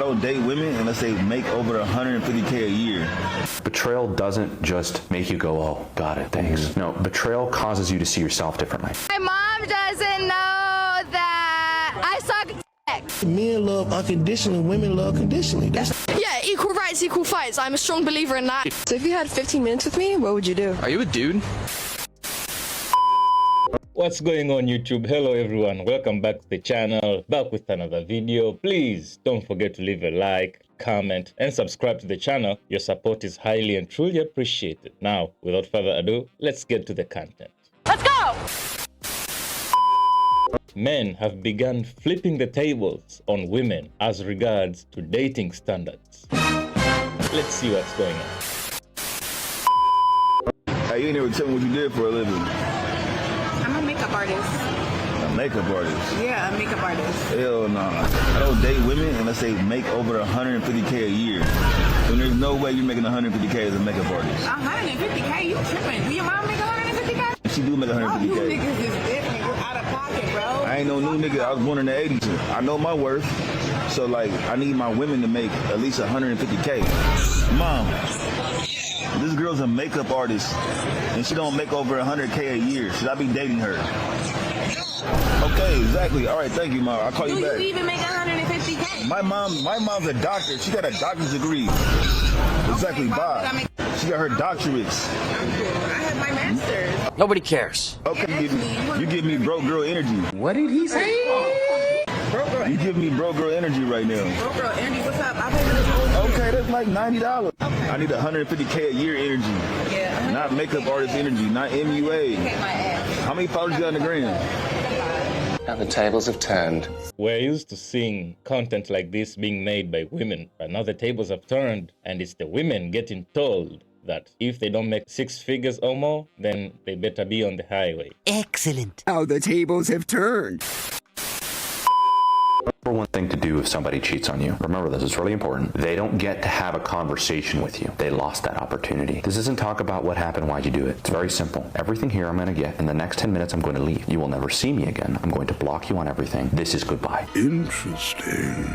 don't date women unless they make over 150K a year. Betrayal doesn't just make you go, oh, got it, thanks. No, betrayal causes you to see yourself differently. My mom doesn't know that I suck dick. Men love unconditionally, women love conditionally. Yeah, equal rights, equal fights. I'm a strong believer in that. So if you had 15 minutes with me, what would you do? Are you a dude? What's going on YouTube? Hello everyone, welcome back to the channel, back with another video. Please don't forget to leave a like, comment and subscribe to the channel. Your support is highly and truly appreciated. Now, without further ado, let's get to the content. Let's go! Men have begun flipping the tables on women as regards to dating standards. Let's see what's going on. Hey, you ain't never tell me what you did for a living. I'm a makeup artist. A makeup artist? Yeah, a makeup artist. Hell no. I don't date women unless they make over 150K a year. And there's no way you're making 150K as a makeup artist. 150K? You tripping? Do your mom make 150K? She do make Oh, you 150K. niggas is different. You're out of pocket, bro. I ain't no new nigga. I was born in the 80s. I know my worth. So, like, I need my women to make at least 150K. Mom, this girl's a makeup artist, and she don't make over 100K a year. Should I be dating her? Okay, exactly. All right, thank you, Mom. I'll call you back. Do you even make 150K? My mom's a doctor. She got a doctor's degree. Exactly, why Bob. would I make- She got her doctorates. I have my master's. Nobody cares. Okay, you give me broke girl energy. What did he say? Bro, girl, You give me broke girl energy right now. bro, girl, Andy, what's up? I pay for this whole Okay, that's like $90. I need 150K a year energy. Yeah. Not makeup artist energy, not MUA. Pay my ass. How many followers you got on the gram? Now the tables have turned. We're used to seeing content like this being made by women, but now the tables have turned and it's the women getting told that if they don't make 6 figures or more, then they better be on the highway. Excellent. How the tables have turned. Number one thing to do if somebody cheats on you, remember this, it's really important. They don't get to have a conversation with you. They lost that opportunity. This isn't talk about what happened, why'd you do it. It's very simple. Everything here I'm going to get. In the next 10 minutes, I'm going to leave. You will never see me again. I'm going to block you on everything. This is goodbye. Interesting.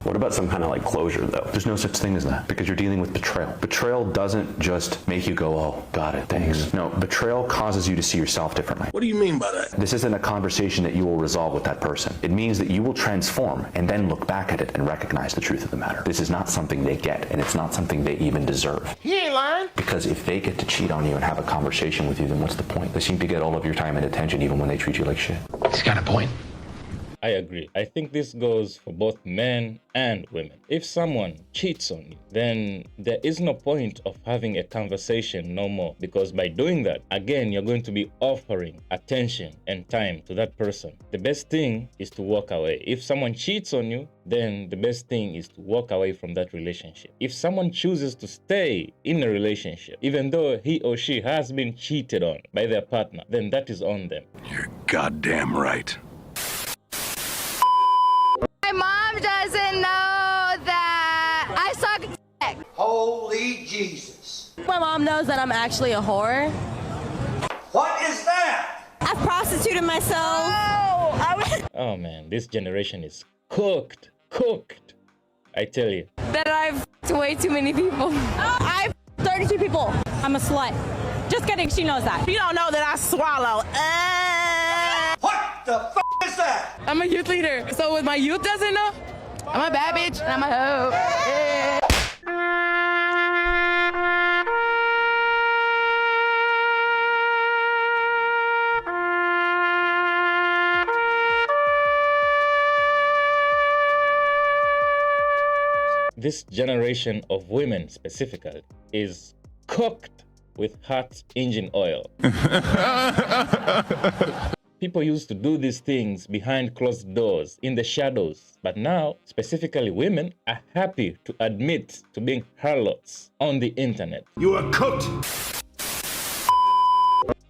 What about some kind of like closure though? There's no such thing as that because you're dealing with betrayal. Betrayal doesn't just make you go, oh, got it, thanks. No, betrayal causes you to see yourself differently. What do you mean by that? This isn't a conversation that you will resolve with that person. It means that you will transform and then look back at it and recognize the truth of the matter. This is not something they get, and it's not something they even deserve. He ain't lying. Because if they get to cheat on you and have a conversation with you, then what's the point? They seem to get all of your time and attention even when they treat you like shit. He's got a point. I agree. I think this goes for both men and women. If someone cheats on you, then there is no point of having a conversation no more, because by doing that, again, you're going to be offering attention and time to that person. The best thing is to walk away. If someone cheats on you, then the best thing is to walk away from that relationship. If someone chooses to stay in a relationship, even though he or she has been cheated on by their partner, then that is on them. You're goddamn right. My mom doesn't know that I suck dick. Holy Jesus. My mom knows that I'm actually a whore. What is that? I've prostituted myself. Oh man, this generation is cooked. Cooked. I tell you. That I've f***ed way too many people. I've f***ed 32 people. I'm a slut. Just kidding, she knows that. You don't know that I swallow. What the f*** is that? I'm a youth leader. So with my youth doesn't know, I'm a bad bitch and I'm a hoe. Yeah. This generation of women specifically is cooked with hot engine oil. People used to do these things behind closed doors, in the shadows. But now, specifically women, are happy to admit to being harlots on the internet. You are cooked.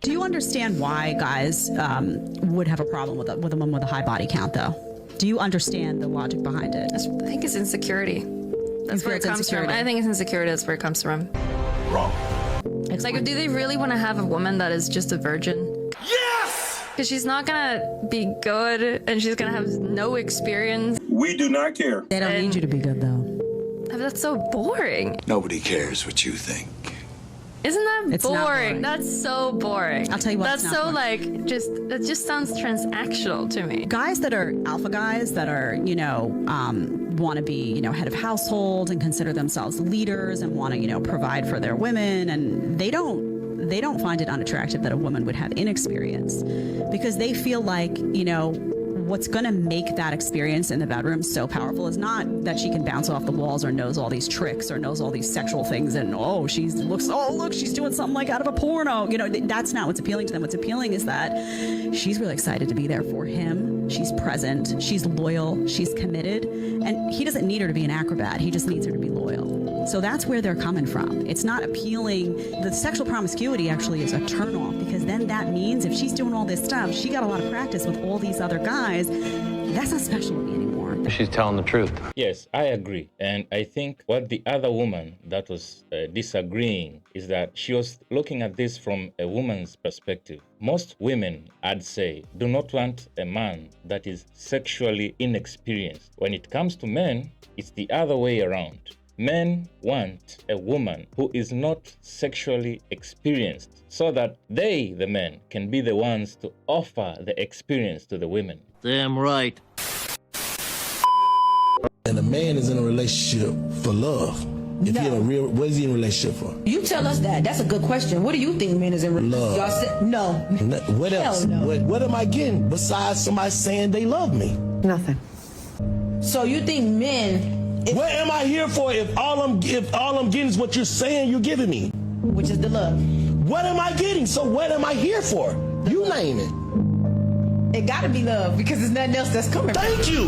Do you understand why guys would have a problem with a woman with a high body count, though? Do you understand the logic behind it? I think it's insecurity. That's where it comes from. I think it's insecurity. That's where it comes from. Wrong. It's like, do they really want to have a woman that is just a virgin? Yes! Because she's not gonna be good and she's gonna have no experience. We do not care. They don't need you to be good, though. That's so boring. Nobody cares what you think. Isn't that It's not boring? boring. That's so boring. I'll tell you what, That's it's not so boring. it just sounds transactional to me. Guys that are alpha guys that are, want to be, head of household and consider themselves leaders and want to, provide for their women, and they don't find it unattractive that a woman would have inexperience, because they feel like, what's going to make that experience in the bedroom so powerful is not that she can bounce off the walls or knows all these tricks or knows all these sexual things and look, she's doing something like out of a porno. That's not what's appealing to them. What's appealing is that she's really excited to be there for him. She's present. She's loyal. She's committed. And he doesn't need her to be an acrobat. He just needs her to be loyal. So that's where they're coming from. It's not appealing. The sexual promiscuity actually is a turnoff, because then that means if she's doing all this stuff, she got a lot of practice with all these other guys. That's not special to me anymore. She's telling the truth. Yes, I agree. And I think what the other woman that was disagreeing is that she was looking at this from a woman's perspective. Most women, I'd say, do not want a man that is sexually inexperienced. When it comes to men, it's the other way around. Men want a woman who is not sexually experienced, so that they, the men, can be the ones to offer the experience to the women. Damn right. And a man is in a relationship for love. If he in a real, what is he in a relationship for? You tell us that. That's a good question. What do you think men is in Love. Y'all said no. What else? Hell no. What am I getting besides somebody saying they love me? Nothing. So you think men? What am I here for if all I'm getting is what you're saying you're giving me? Which is the love. What am I getting? So what am I here for? You name it. It gotta be love, because there's nothing else that's coming. Thank you.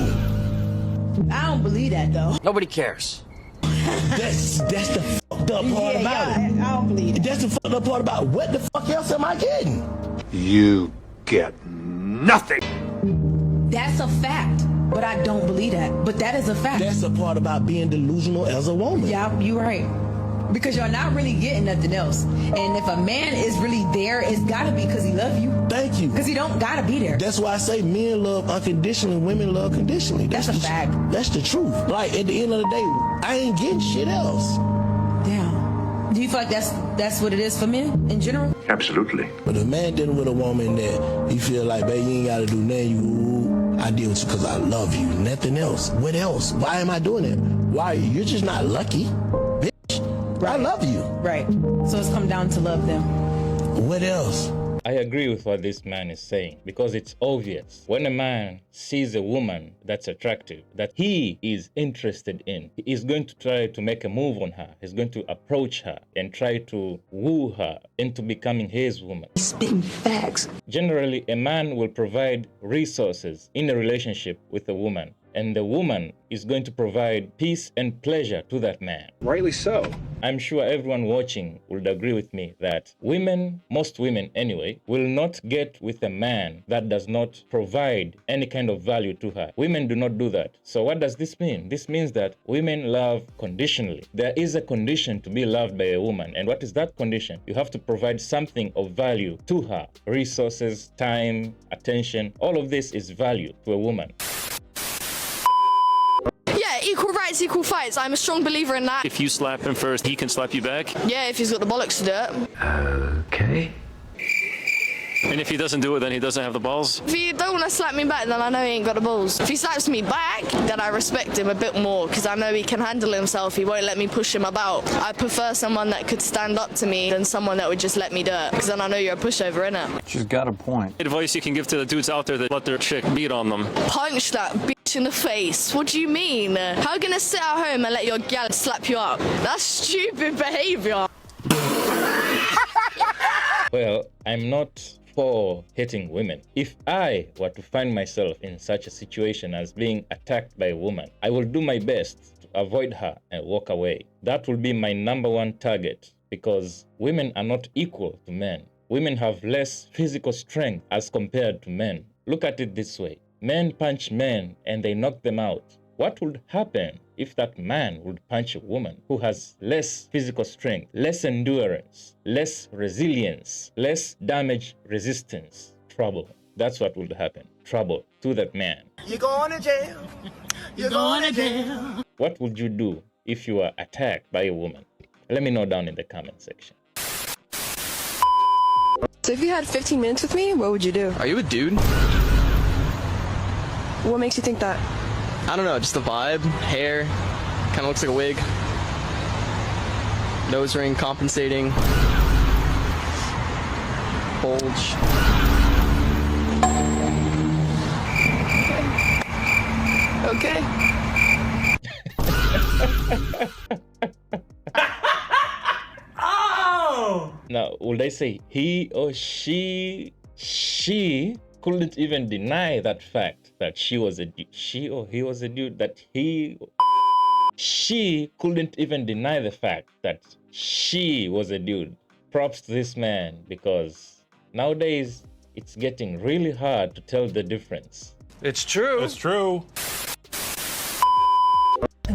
I don't believe that though. Nobody cares. That's the fucked up part about it. I don't believe it. That's the fucked up part about it. What the fuck else am I getting? You get nothing. That's a fact. But I don't believe that. But that is a fact. That's the part about being delusional as a woman. Yeah, you're right. Because you're not really getting nothing else. And if a man is really there, it's gotta be because he loves you. Thank you. Because he don't gotta be there. That's why I say men love unconditionally, women love conditionally. That's a fact. That's the truth. Like, at the end of the day, I ain't getting shit else. Damn. Do you feel like that's what it is for men in general? Absolutely. But if a man dealing with a woman that he feel like, babe, you ain't gotta do nothing, I deal with you because I love you. Nothing else. What else? Why am I doing it? Why? You're just not lucky. Bitch. Right. I love you. Right. So it's come down to love them. What else? I agree with what this man is saying, because it's obvious. When a man sees a woman that's attractive, that he is interested in, he is going to try to make a move on her. He's going to approach her and try to woo her into becoming his woman. Spitting facts. Generally, a man will provide resources in a relationship with a woman, and the woman is going to provide peace and pleasure to that man. Rightly so. I'm sure everyone watching would agree with me that women, most women anyway, will not get with a man that does not provide any kind of value to her. Women do not do that. So what does this mean? This means that women love conditionally. There is a condition to be loved by a woman. And what is that condition? You have to provide something of value to her. Resources, time, attention, all of this is value to a woman. Equal rights, equal fights. I'm a strong believer in that. If you slap him first, he can slap you back? Yeah, if he's got the bollocks to do it. Okay. And if he doesn't do it, then he doesn't have the balls? If he don't want to slap me back, then I know he ain't got the balls. If he slaps me back, then I respect him a bit more, because I know he can handle himself. He won't let me push him about. I prefer someone that could stand up to me than someone that would just let me do it, because then I know you're a pushover, innit? She's got a point. Advice you can give to the dudes out there that let their chick beat on them. Punch that bitch in the face. What do you mean? How are you gonna sit at home and let your gal slap you up? That's stupid behavior. Well, I'm not for hitting women. If I were to find myself in such a situation as being attacked by a woman, I will do my best to avoid her and walk away. That will be my number one target, because women are not equal to men. Women have less physical strength as compared to men. Look at it this way. Men punch men and they knock them out. What would happen if that man would punch a woman who has less physical strength, less endurance, less resilience, less damage resistance? Trouble. that's what would happen. Trouble to that man. You're going to jail. You're going to jail. What would you do if you were attacked by a woman? Let me know down in the comment section. So if you had 15 minutes with me, what would you do? Are you a dude? What makes you think that? I don't know, just the vibe, hair, kind of looks like a wig. Nose ring compensating. Bulge. Okay. Oh! Now, would I say he or she couldn't even deny that fact that she was a dude. She or he was a dude, that she couldn't even deny the fact that she was a dude. Props to this man, because nowadays it's getting really hard to tell the difference. It's true. It's true.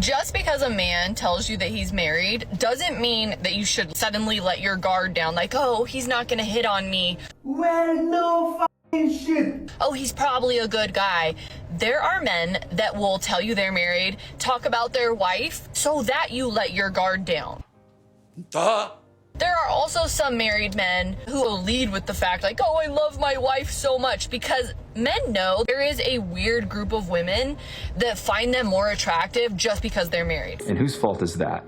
Just because a man tells you that he's married doesn't mean that you should suddenly let your guard down, like, oh, he's not gonna hit on me. Well, no fucking shit. Oh, he's probably a good guy. There are men that will tell you they're married, talk about their wife, so that you let your guard down. Duh. There are also some married men who will lead with the fact, like, oh, I love my wife so much, because men know there is a weird group of women that find them more attractive just because they're married. And whose fault is that?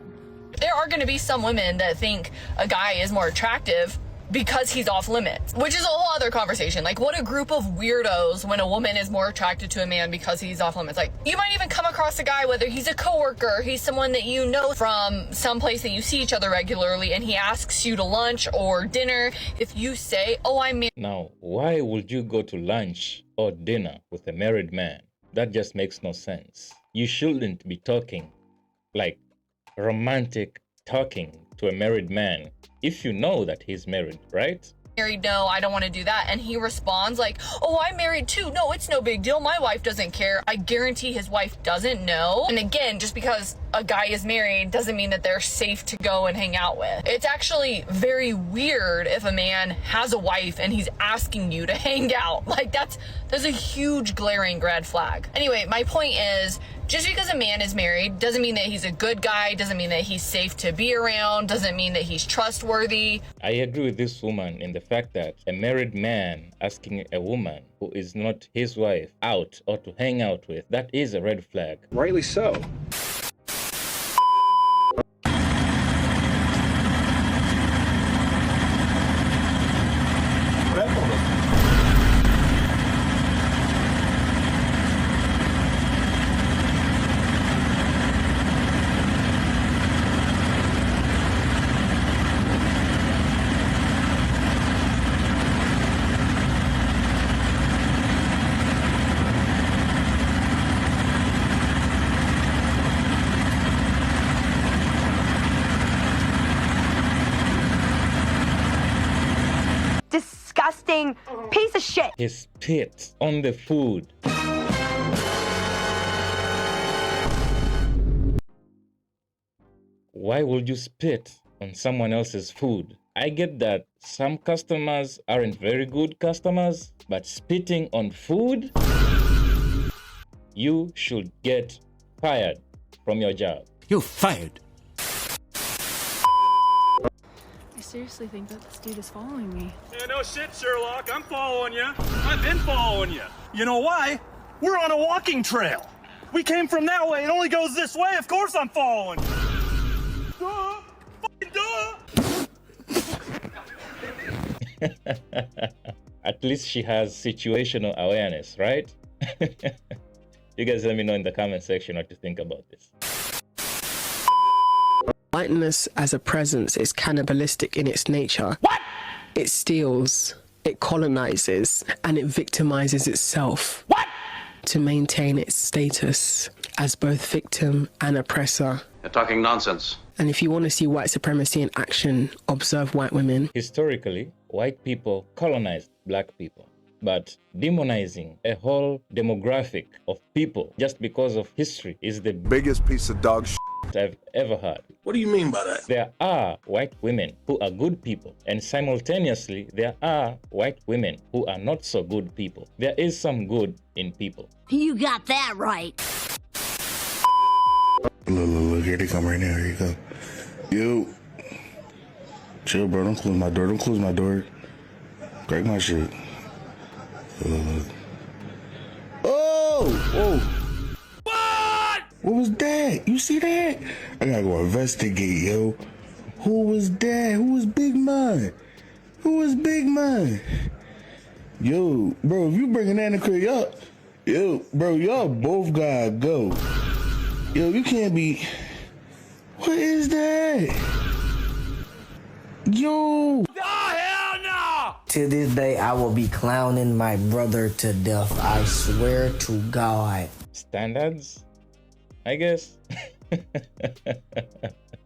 There are going to be some women that think a guy is more attractive because he's off limits, which is a whole other conversation. Like, what a group of weirdos when a woman is more attracted to a man because he's off limits. Like, you might even come across a guy, whether he's a coworker, he's someone that you know from someplace that you see each other regularly, and he asks you to lunch or dinner. If you say, oh, I'm married. Now, why would you go to lunch or dinner with a married man? That just makes no sense. You shouldn't be talking like romantic talking to a married man if you know that he's married, right? Married, no, I don't want to do that. And he responds like, oh, I'm married too. No, it's no big deal. My wife doesn't care. I guarantee his wife doesn't know. And again, just because a guy is married doesn't mean that they're safe to go and hang out with. It's actually very weird if a man has a wife and he's asking you to hang out. Like, that's a huge glaring red flag. Anyway, my point is, just because a man is married doesn't mean that he's a good guy, doesn't mean that he's safe to be around, doesn't mean that he's trustworthy. I agree with this woman in the fact that a married man asking a woman who is not his wife out or to hang out with, that is a red flag. Rightly so. Disgusting piece of shit. He spit on the food. Why would you spit on someone else's food? I get that some customers aren't very good customers, but spitting on food? You should get fired from your job. You're fired. I seriously think that this dude is following me. Yeah, no shit, Sherlock. I'm following you. I've been following you. You know why? We're on a walking trail. We came from that way. It only goes this way. Of course I'm following you. Duh. Fucking duh. At least she has situational awareness, right? You guys let me know in the comment section what you think about this. Lightness as a presence is cannibalistic in its nature. What? It steals, it colonizes, and it victimizes itself. What? To maintain its status as both victim and oppressor. You're talking nonsense. And if you want to see white supremacy in action, observe white women. Historically, white people colonized black people. But demonizing a whole demographic of people just because of history is the biggest piece of dog shit I've ever heard. What do you mean by that? There are white women who are good people, and simultaneously, there are white women who are not so good people. There is some good in people. You got that right. Look, here they come right now. Here you go. Yo. Chill, bro. Don't close my door. Don't close my door. Crack my shit. Oh! What was that? You see that? I gotta go investigate, yo. Who was that? Who was Big Man? Who was Big Man? Yo, bro, if you bringing that in the crib, y'all both gotta go. Yo, you can't be. What is that? Yo. Oh, hell no! To this day, I will be clowning my brother to death. I swear to God. Standards? I guess. Oh,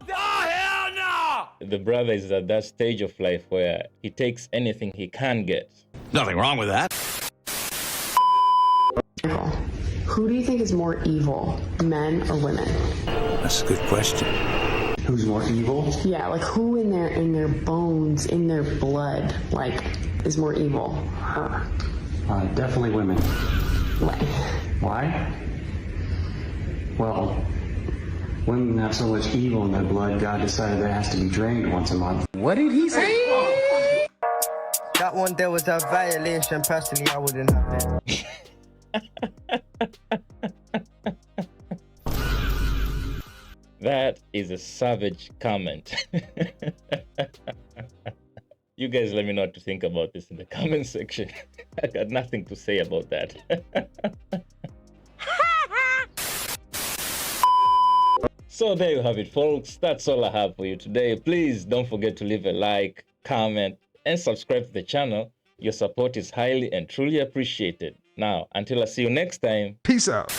hell no! The brother is at that stage of life where he takes anything he can get. Nothing wrong with that. Who do you think is more evil, men or women? That's a good question. Who's more evil? Yeah, like who in their bones, in their blood, like is more evil? Definitely women. Why? Why? Well, women have so much evil in their blood, God decided that has to be drained once a month. What did he say? That one there was a violation. Personally, I wouldn't have it. That is a savage comment. You guys let me know what to think about this in the comment section. I got nothing to say about that. So there you have it, folks. That's all I have for you today. Please don't forget to leave a like, comment, and subscribe to the channel. Your support is highly and truly appreciated. Now, until I see you next time, peace out.